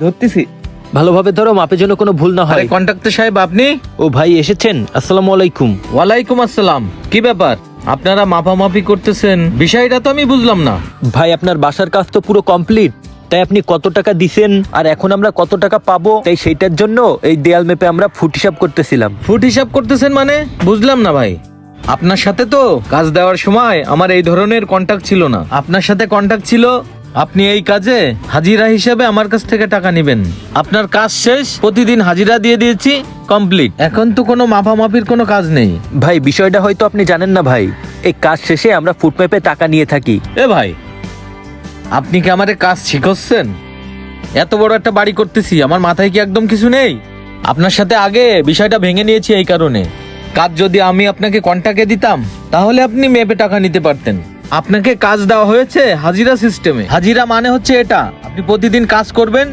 ধরতেছি। ভালোভাবে ধরো, মাপের জন্য কোনো ভুল না আরে হয়। কন্ট্রাক্টর সাহেব আপনি? ও ভাই এসেছেন, আসসালামু আলাইকুম। ওয়ালাইকুম আসসালাম। কি ব্যাপার, আপনারা মাপামাপি করতেছেন? বিষয়টা তো আমি বুঝলাম না। ভাই আপনার বাসার কাজ তো পুরো কমপ্লিট, তাই আপনি কত টাকা দিছেন আর এখন আমরা কত টাকা পাবো, তাই সেইটার জন্য এই দেয়াল মেপে আমরা ফুট হিসাব করতেছিলাম। ফুট হিসাব করতেছেন মানে? বুঝলাম না ভাই। আপনার সাথে তো কাজ দেওয়ার সময় আমার এই ধরনের কন্টাক্ট ছিল না। আপনার সাথে কন্টাক্ট ছিল আপনি এই কাজে হাজিরা হিসেবে আমার কাছ থেকে টাকা নেবেন। আপনার কাজ শেষ, প্রতিদিন হাজিরা দিয়ে দিয়েছি, কমপ্লিট। এখন তো কোনো মাপামাপির কোনো কাজ নেই। ভাই বিষয়টা হয়তো আপনি জানেন না ভাই, এই কাজ শেষে আমরা ফুট মেপে টাকা নিয়ে থাকি। এ ভাই, আপনি কি আমারে কাজ শিখাচ্ছেন? এত বড় একটা বাড়ি করতেছি, আমার মাথায় কি একদম কিছু নেই? আপনার সাথে আগে বিষয়টা ভেঙে নিয়েছি এই কারণে। কাজ যদি আমি আপনাকে কন্টাক্টে দিতাম তাহলে আপনি মেপে টাকা নিতে পারতেন। আপনাকে কাজ দেওয়া হয়েছে হাজিরা সিস্টেমে। হাজিরা মানে হচ্ছে এটা, আপনি প্রতিদিন কাজ করবেন,